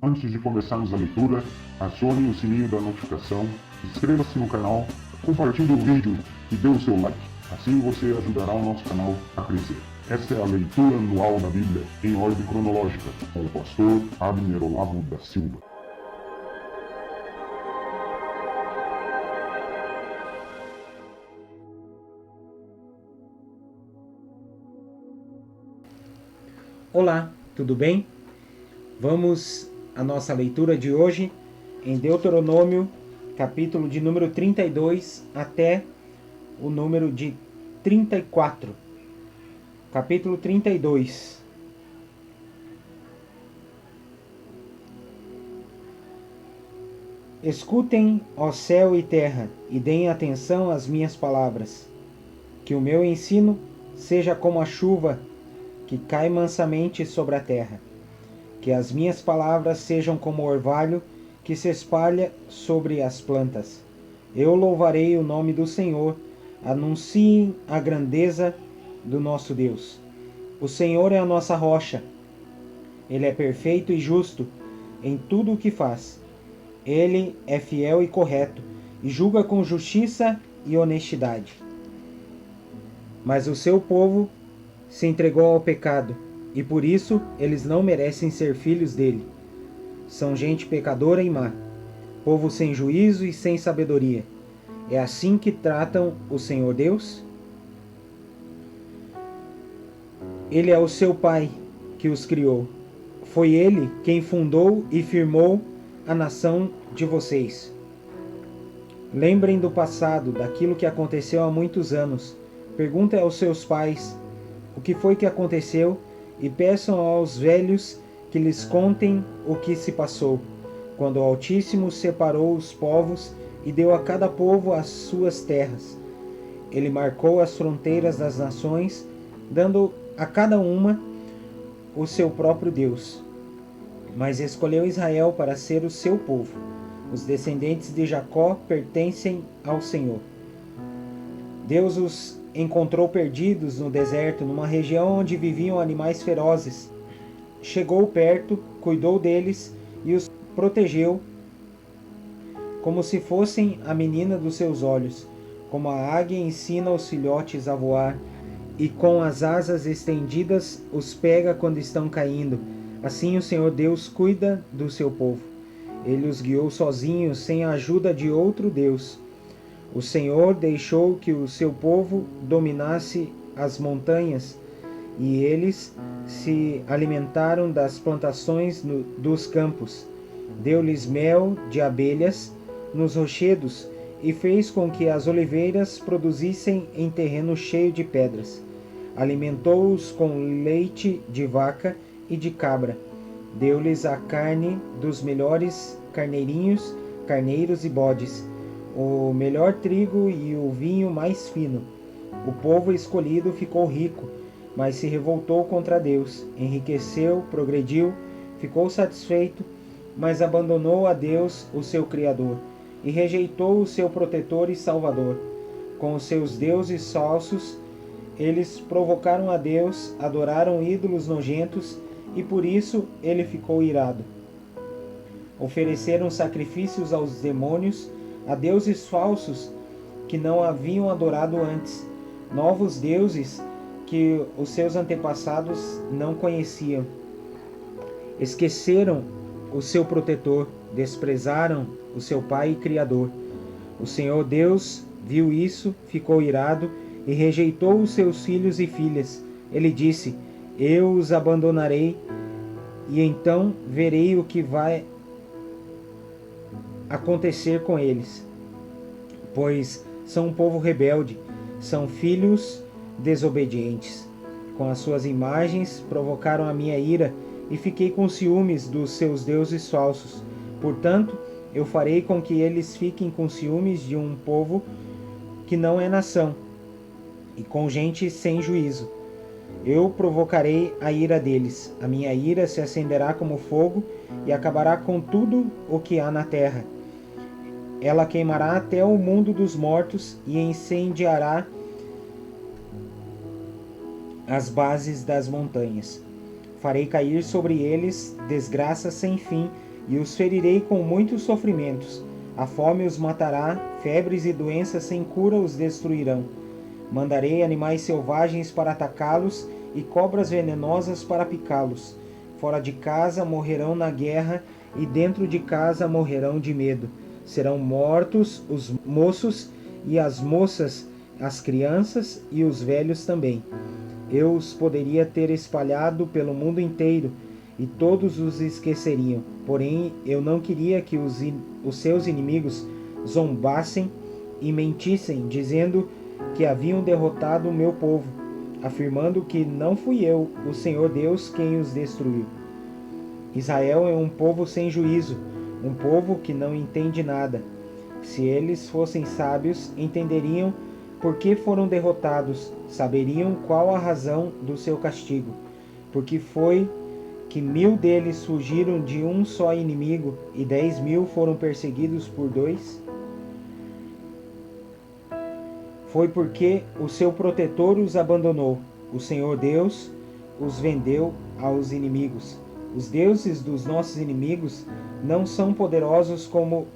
Antes de começarmos a leitura, acione o sininho da notificação, inscreva-se no canal, compartilhe o vídeo e dê o seu like. Assim você ajudará o nosso canal a crescer. Esta é a leitura anual da Bíblia em ordem cronológica, com o pastor Abner Olavo da Silva. Olá, tudo bem? Vamos à nossa leitura de hoje em Deuteronômio, capítulo de número 32 até o número de 34. Capítulo 32. Escutem, ó céu e terra, e deem atenção às minhas palavras. Que o meu ensino seja como a chuva que cai mansamente sobre a terra. Que as minhas palavras sejam como o orvalho que se espalha sobre as plantas. Eu louvarei o nome do Senhor, anunciem a grandeza do nosso Deus. O Senhor é a nossa rocha. Ele é perfeito e justo em tudo o que faz. Ele é fiel e correto, e julga com justiça e honestidade. Mas o seu povo se entregou ao pecado, e por isso eles não merecem ser filhos dele. São gente pecadora e má, povo sem juízo e sem sabedoria. É assim que tratam o Senhor Deus? Ele é o seu Pai que os criou. Foi ele quem fundou e firmou a nação de vocês. Lembrem do passado, daquilo que aconteceu há muitos anos. Perguntem aos seus pais o que foi que aconteceu e peçam aos velhos que lhes contem o que se passou, quando o Altíssimo separou os povos e deu a cada povo as suas terras. Ele marcou as fronteiras das nações, dando a cada uma o seu próprio Deus. Mas escolheu Israel para ser o seu povo. Os descendentes de Jacó pertencem ao Senhor. Deus os encontrou perdidos no deserto, numa região onde viviam animais ferozes. Chegou perto, cuidou deles e os protegeu como se fossem a menina dos seus olhos. Como a águia ensina os filhotes a voar e com as asas estendidas os pega quando estão caindo. Assim o Senhor Deus cuida do seu povo. Ele os guiou sozinhos, sem a ajuda de outro Deus. O Senhor deixou que o seu povo dominasse as montanhas, e eles se alimentaram das plantações dos campos. Deu-lhes mel de abelhas nos rochedos, e fez com que as oliveiras produzissem em terreno cheio de pedras. Alimentou-os com leite de vaca e de cabra. Deu-lhes a carne dos melhores carneiros e bodes, o melhor trigo e o vinho mais fino. O povo escolhido ficou rico, mas se revoltou contra Deus. Enriqueceu, progrediu, ficou satisfeito, mas abandonou a Deus, o seu Criador, e rejeitou o seu protetor e salvador. Com os seus deuses falsos, eles provocaram a Deus, adoraram ídolos nojentos, e por isso ele ficou irado. Ofereceram sacrifícios aos demônios, a deuses falsos que não haviam adorado antes, novos deuses que os seus antepassados não conheciam. Esqueceram o seu protetor, desprezaram o seu Pai e Criador. O Senhor Deus viu isso, ficou irado e rejeitou os seus filhos e filhas. Ele disse: Eu os abandonarei, e então verei o que vai acontecer com eles. Pois são um povo rebelde, são filhos desobedientes. Com as suas imagens provocaram a minha ira, e fiquei com ciúmes dos seus deuses falsos. Portanto, eu farei com que eles fiquem com ciúmes de um povo que não é nação, e com gente sem juízo. Eu provocarei a ira deles. A minha ira se acenderá como fogo e acabará com tudo o que há na terra. Ela queimará até o mundo dos mortos e incendiará as bases das montanhas. Farei cair sobre eles desgraça sem fim e os ferirei com muitos sofrimentos. A fome os matará, febres e doenças sem cura os destruirão. Mandarei animais selvagens para atacá-los e cobras venenosas para picá-los. Fora de casa morrerão na guerra e dentro de casa morrerão de medo. Serão mortos os moços e as moças, as crianças e os velhos também. Eu os poderia ter espalhado pelo mundo inteiro e todos os esqueceriam. Porém, eu não queria que os seus inimigos zombassem e mentissem, dizendo que haviam derrotado o meu povo, afirmando que não fui eu, o Senhor Deus, quem os destruiu. Israel é um povo sem juízo, um povo que não entende nada. Se eles fossem sábios, entenderiam por que foram derrotados, saberiam qual a razão do seu castigo. Porque foi que 1000 deles fugiram de um só inimigo e 10.000 foram perseguidos por 2? Foi porque o seu protetor os abandonou. O Senhor Deus os vendeu aos inimigos. Os deuses dos nossos inimigos não são poderosos como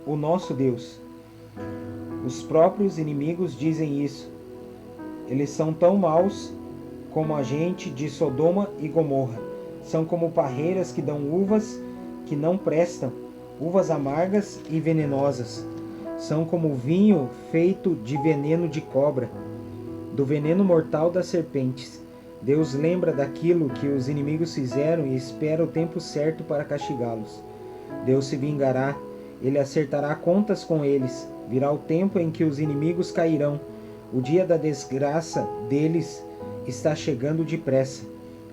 o nosso Deus. Os próprios inimigos dizem isso. Eles são tão maus como a gente de Sodoma e Gomorra. São como parreiras que dão uvas que não prestam, uvas amargas e venenosas. São como vinho feito de veneno de cobra, do veneno mortal das serpentes. Deus lembra daquilo que os inimigos fizeram e espera o tempo certo para castigá-los. Deus se vingará, ele acertará contas com eles. Virá o tempo em que os inimigos cairão. O dia da desgraça deles está chegando depressa.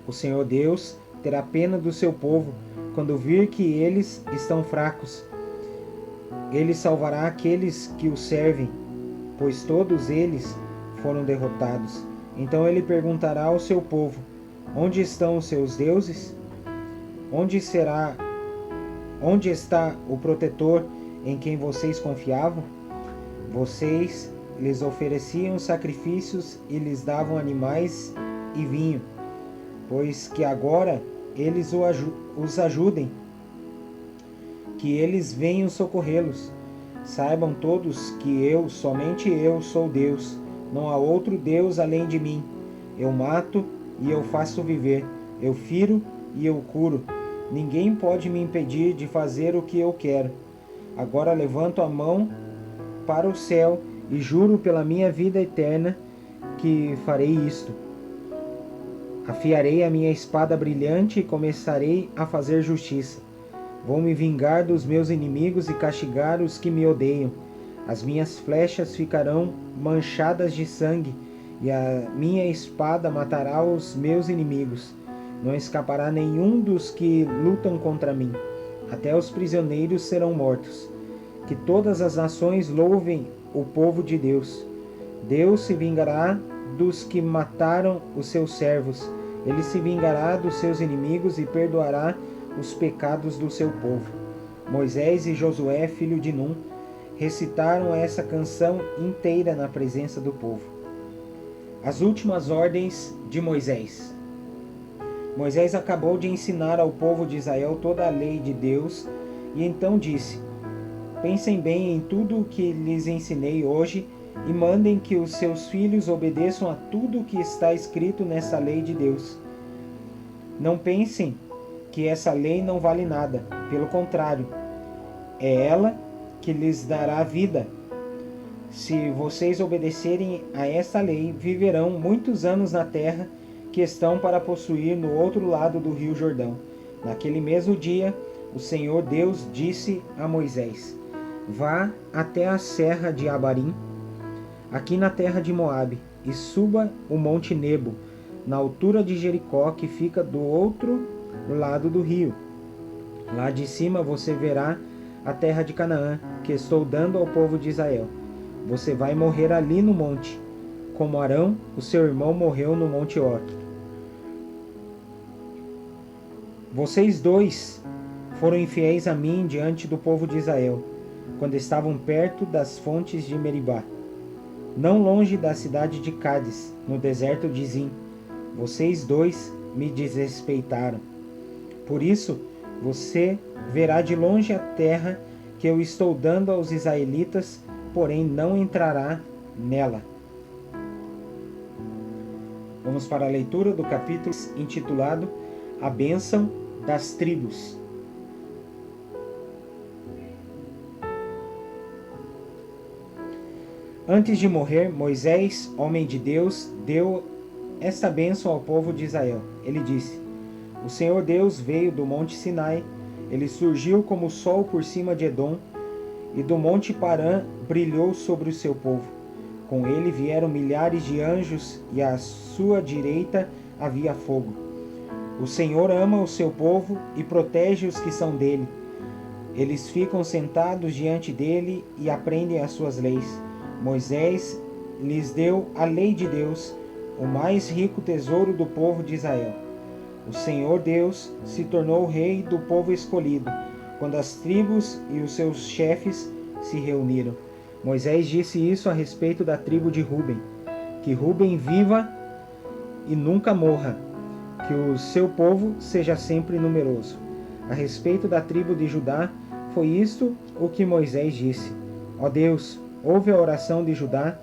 O Senhor Deus terá pena do seu povo quando vir que eles estão fracos. Ele salvará aqueles que o servem, pois todos eles foram derrotados. Então ele perguntará ao seu povo: onde estão os seus deuses? Onde está o protetor em quem vocês confiavam? Vocês lhes ofereciam sacrifícios e lhes davam animais e vinho, pois que agora eles os ajudem, que eles venham socorrê-los. Saibam todos que eu, somente eu, sou Deus. Não há outro Deus além de mim. Eu mato e eu faço viver. Eu firo e eu curo. Ninguém pode me impedir de fazer o que eu quero. Agora levanto a mão para o céu e juro pela minha vida eterna que farei isto. Afiarei a minha espada brilhante e começarei a fazer justiça. Vou me vingar dos meus inimigos e castigar os que me odeiam. As minhas flechas ficarão manchadas de sangue, e a minha espada matará os meus inimigos. Não escapará nenhum dos que lutam contra mim. Até os prisioneiros serão mortos. Que todas as nações louvem o povo de Deus. Deus se vingará dos que mataram os seus servos. Ele se vingará dos seus inimigos e perdoará os pecados do seu povo. Moisés e Josué, filho de Num, recitaram essa canção inteira na presença do povo. As últimas ordens de Moisés. Moisés acabou de ensinar ao povo de Israel toda a lei de Deus e então disse: pensem bem em tudo o que lhes ensinei hoje e mandem que os seus filhos obedeçam a tudo o que está escrito nessa lei de Deus. Não pensem que essa lei não vale nada. Pelo contrário, é ela que lhes dará vida. Se vocês obedecerem a esta lei, viverão muitos anos na terra que estão para possuir no outro lado do rio Jordão. Naquele mesmo dia, o Senhor Deus disse a Moisés: vá até a serra de Abarim, aqui na terra de Moabe, e suba o monte Nebo, na altura de Jericó, que fica do outro lado do rio. Lá de cima você verá a terra de Canaã, que estou dando ao povo de Israel. Você vai morrer ali no monte, como Arão, o seu irmão, morreu no monte Hor. Vocês dois foram infiéis a mim diante do povo de Israel, quando estavam perto das fontes de Meribá, não longe da cidade de Cádiz, no deserto de Zim. Vocês dois me desrespeitaram. Por isso, Você verá de longe a terra que eu estou dando aos israelitas, porém não entrará nela. Vamos para a leitura do capítulo intitulado A Bênção das Tribos. Antes de morrer, Moisés, homem de Deus, deu esta bênção ao povo de Israel. Ele disse: O Senhor Deus veio do monte Sinai, ele surgiu como o sol por cima de Edom, e do monte Parã brilhou sobre o seu povo. Com ele vieram milhares de anjos, e à sua direita havia fogo. O Senhor ama o seu povo e protege os que são dele. Eles ficam sentados diante dele e aprendem as suas leis. Moisés lhes deu a lei de Deus, o mais rico tesouro do povo de Israel. O Senhor Deus se tornou rei do povo escolhido, quando as tribos e os seus chefes se reuniram. Moisés disse isso a respeito da tribo de Ruben: que Ruben viva e nunca morra, que o seu povo seja sempre numeroso. A respeito da tribo de Judá, foi isto o que Moisés disse: Ó Deus, ouve a oração de Judá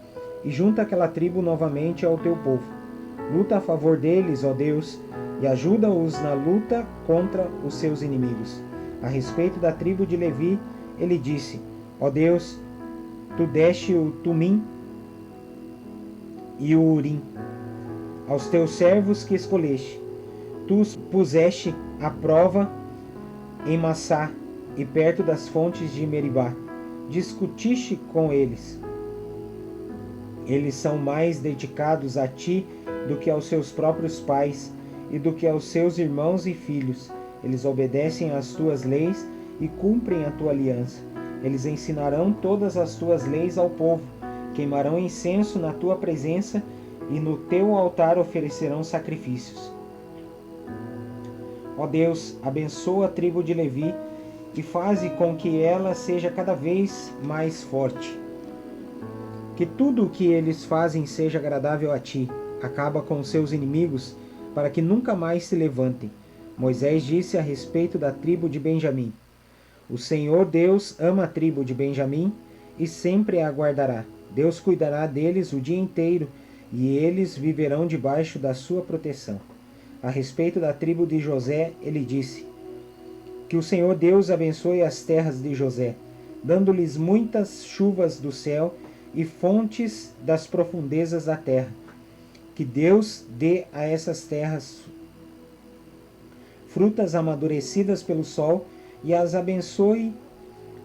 e junta aquela tribo novamente ao teu povo. Luta a favor deles, ó Deus, e ajuda-os na luta contra os seus inimigos. A respeito da tribo de Levi, ele disse: Ó Deus, tu deste o Tumim e o Urim aos teus servos que escolheste. Tu os puseste à prova em Massá e perto das fontes de Meribá. Discutiste com eles. Eles são mais dedicados a ti do que aos seus próprios pais e do que aos seus irmãos e filhos. Eles obedecem às tuas leis e cumprem a tua aliança. Eles ensinarão todas as tuas leis ao povo, queimarão incenso na tua presença e no teu altar oferecerão sacrifícios. Ó Deus, abençoa a tribo de Levi e faze com que ela seja cada vez mais forte. Que tudo o que eles fazem seja agradável a ti. Acaba com os seus inimigos, para que nunca mais se levantem. Moisés disse a respeito da tribo de Benjamim: O Senhor Deus ama a tribo de Benjamim e sempre a guardará. Deus cuidará deles o dia inteiro e eles viverão debaixo da sua proteção. A respeito da tribo de José, ele disse: Que o Senhor Deus abençoe as terras de José, dando-lhes muitas chuvas do céu e fontes das profundezas da terra. Que Deus dê a essas terras frutas amadurecidas pelo sol e as abençoe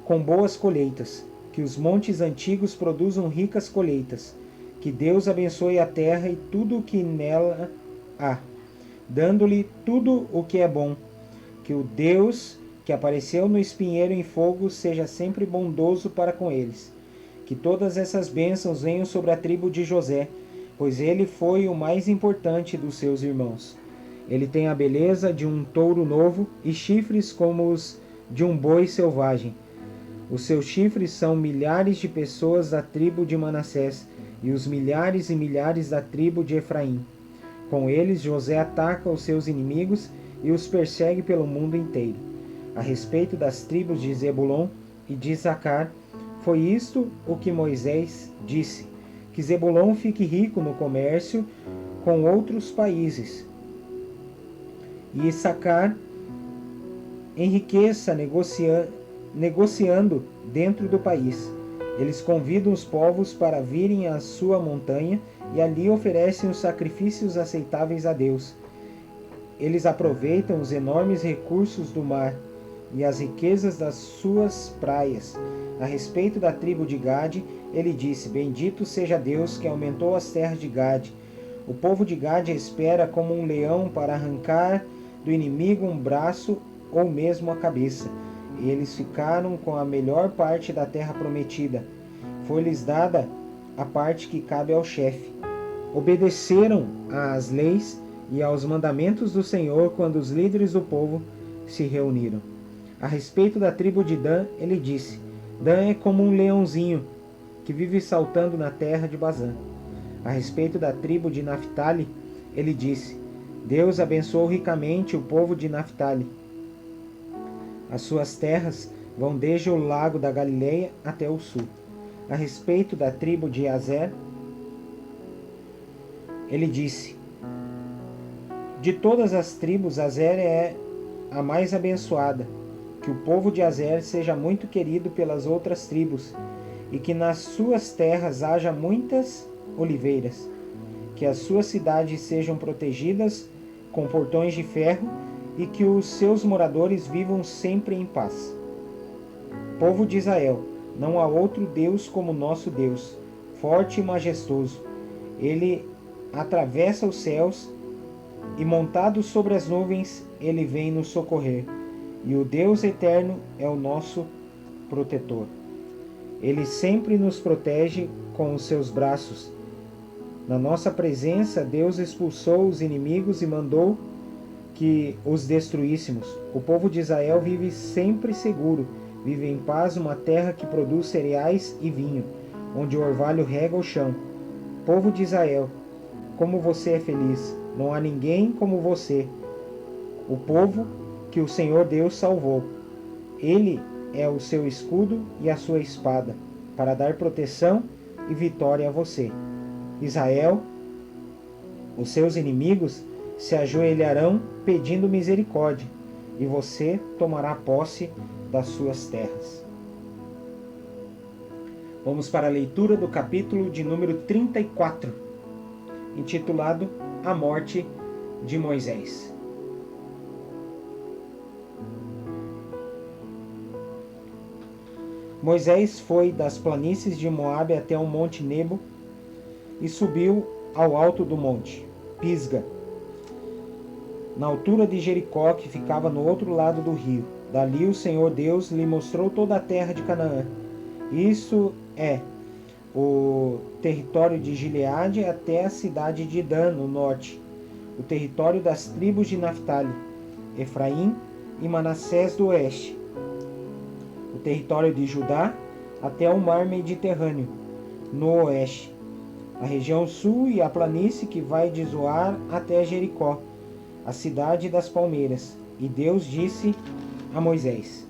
com boas colheitas. Que os montes antigos produzam ricas colheitas. Que Deus abençoe a terra e tudo o que nela há, dando-lhe tudo o que é bom. Que o Deus que apareceu no espinheiro em fogo seja sempre bondoso para com eles. Que todas essas bênçãos venham sobre a tribo de José, pois ele foi o mais importante dos seus irmãos. Ele tem a beleza de um touro novo e chifres como os de um boi selvagem. Os seus chifres são milhares de pessoas da tribo de Manassés e os milhares e milhares da tribo de Efraim. Com eles José ataca os seus inimigos e os persegue pelo mundo inteiro. A respeito das tribos de Zebulon e de Issacar, foi isto o que Moisés disse: que Zebulon fique rico no comércio com outros países, e Issacar enriqueça negociando dentro do país. Eles convidam os povos para virem à sua montanha e ali oferecem os sacrifícios aceitáveis a Deus. Eles aproveitam os enormes recursos do mar e as riquezas das suas praias. A respeito da tribo de Gade, ele disse: Bendito seja Deus que aumentou as terras de Gade. O povo de Gade espera como um leão para arrancar do inimigo um braço ou mesmo a cabeça. E eles ficaram com a melhor parte da terra prometida. Foi-lhes dada a parte que cabe ao chefe. Obedeceram às leis e aos mandamentos do Senhor quando os líderes do povo se reuniram. A respeito da tribo de Dan, ele disse: Dan é como um leãozinho que vive saltando na terra de Bazã. A respeito da tribo de Naphtali, ele disse: Deus abençoou ricamente o povo de Naphtali. As suas terras vão desde o lago da Galileia até o sul. A respeito da tribo de Azer, ele disse: de todas as tribos, Azer é a mais abençoada. Que o povo de Azer seja muito querido pelas outras tribos, e que nas suas terras haja muitas oliveiras. Que as suas cidades sejam protegidas com portões de ferro, e que os seus moradores vivam sempre em paz. Povo de Israel, não há outro Deus como nosso Deus, forte e majestoso. Ele atravessa os céus e, montado sobre as nuvens, ele vem nos socorrer. E o Deus eterno é o nosso protetor. Ele sempre nos protege com os seus braços. Na nossa presença, Deus expulsou os inimigos e mandou que os destruíssemos. O povo de Israel vive sempre seguro, vive em paz numa terra que produz cereais e vinho, onde o orvalho rega o chão. Povo de Israel, como você é feliz! Não há ninguém como você, o povo que o Senhor Deus salvou. Ele é o seu escudo e a sua espada, para dar proteção e vitória a você. Israel, os seus inimigos se ajoelharão pedindo misericórdia, e você tomará posse das suas terras. Vamos para a leitura do capítulo de número 34, intitulado A Morte de Moisés. Moisés foi das planícies de Moabe até o monte Nebo e subiu ao alto do monte Pisga, na altura de Jericó, que ficava no outro lado do rio. Dali o Senhor Deus lhe mostrou toda a terra de Canaã. Isso é o território de Gileade até a cidade de Dan, no norte, o território das tribos de Naftali, Efraim e Manassés do oeste, o território de Judá até o mar Mediterrâneo, no oeste, a região sul e a planície que vai de Zoar até Jericó, a cidade das palmeiras. E Deus disse a Moisés: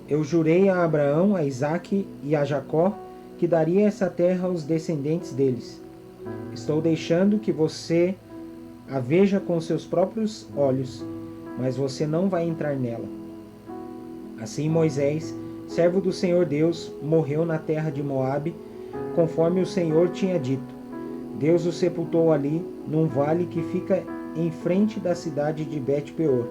eu jurei a Abraão, a Isaque e a Jacó que daria essa terra aos descendentes deles. Estou deixando que você a veja com seus próprios olhos, mas você não vai entrar nela. Assim Moisés, servo do Senhor Deus, morreu na terra de Moabe, conforme o Senhor tinha dito. Deus o sepultou ali, num vale que fica em frente da cidade de Bet-peor.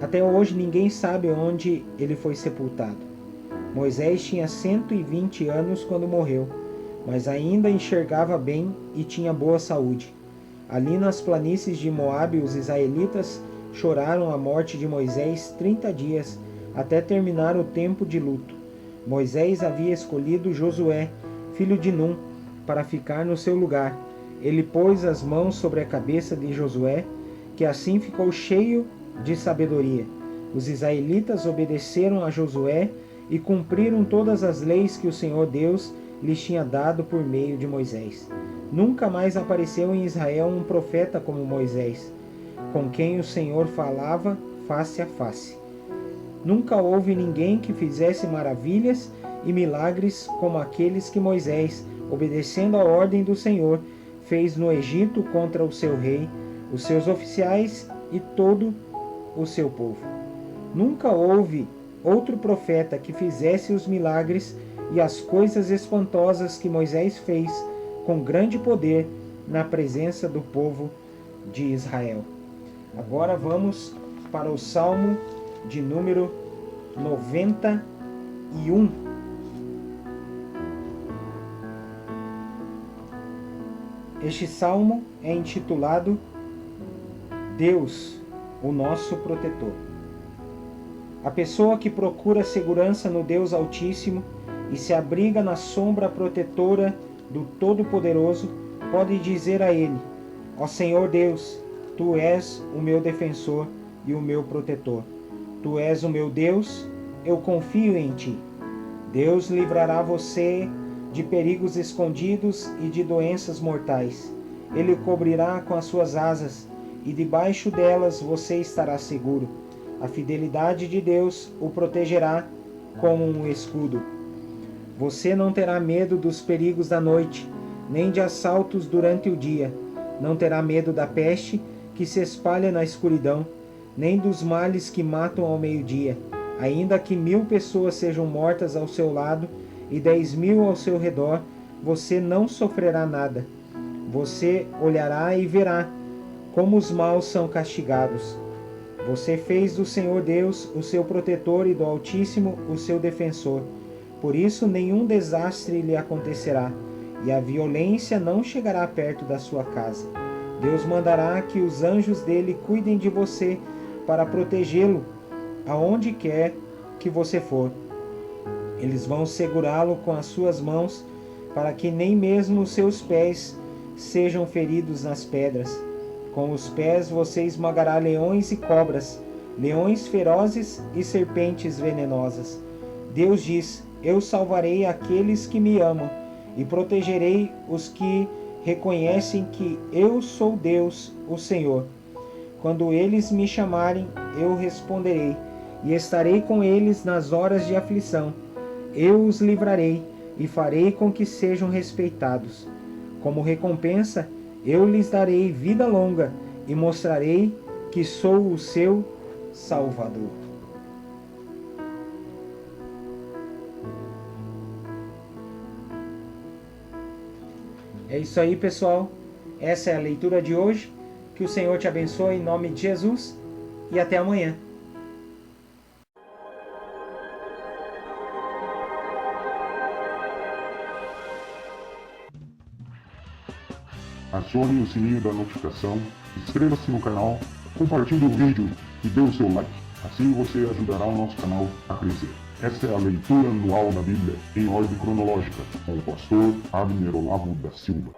Até hoje ninguém sabe onde ele foi sepultado. Moisés tinha 120 anos quando morreu, mas ainda enxergava bem e tinha boa saúde. Ali nas planícies de Moabe, os israelitas choraram a morte de Moisés 30 dias, até terminar o tempo de luto. Moisés havia escolhido Josué, filho de Num, para ficar no seu lugar. Ele pôs as mãos sobre a cabeça de Josué, que assim ficou cheio de sabedoria. Os israelitas obedeceram a Josué e cumpriram todas as leis que o Senhor Deus lhes tinha dado por meio de Moisés. Nunca mais apareceu em Israel um profeta como Moisés, com quem o Senhor falava face a face. Nunca houve ninguém que fizesse maravilhas e milagres como aqueles que Moisés, obedecendo à ordem do Senhor, fez no Egito contra o seu rei, os seus oficiais e todo o seu povo. Nunca houve outro profeta que fizesse os milagres e as coisas espantosas que Moisés fez com grande poder na presença do povo de Israel. Agora vamos para o Salmo de número 91. Este salmo é intitulado Deus, o nosso protetor. A pessoa que procura segurança no Deus Altíssimo e se abriga na sombra protetora do Todo-Poderoso pode dizer a Ele: ó Senhor Deus, Tu és o meu defensor e o meu protetor. Tu és o meu Deus, eu confio em Ti. Deus livrará você de perigos escondidos e de doenças mortais. Ele o cobrirá com as suas asas, e debaixo delas você estará seguro. A fidelidade de Deus o protegerá como um escudo. Você não terá medo dos perigos da noite, nem de assaltos durante o dia. Não terá medo da peste que se espalha na escuridão, nem dos males que matam ao meio-dia. Ainda que 1000 pessoas sejam mortas ao seu lado e 10.000 ao seu redor, você não sofrerá nada. Você olhará e verá como os maus são castigados. Você fez do Senhor Deus o seu protetor e do Altíssimo o seu defensor. Por isso nenhum desastre lhe acontecerá, e a violência não chegará perto da sua casa. Deus mandará que os anjos dele cuidem de você para protegê-lo aonde quer que você for. Eles vão segurá-lo com as suas mãos, para que nem mesmo os seus pés sejam feridos nas pedras. Com os pés você esmagará leões e cobras, leões ferozes e serpentes venenosas. Deus diz: eu salvarei aqueles que me amam e protegerei os que reconhecem que eu sou Deus, o Senhor. Quando eles me chamarem, eu responderei, e estarei com eles nas horas de aflição. Eu os livrarei e farei com que sejam respeitados. Como recompensa, eu lhes darei vida longa e mostrarei que sou o seu Salvador. É isso aí, pessoal. Essa é a leitura de hoje. Que o Senhor te abençoe em nome de Jesus e até amanhã. Acione o sininho da notificação, inscreva-se no canal, compartilhe o vídeo e dê o seu like. Assim você ajudará o nosso canal a crescer. Esta é a leitura anual da Bíblia em ordem cronológica, com o pastor Abner Olavo da Silva.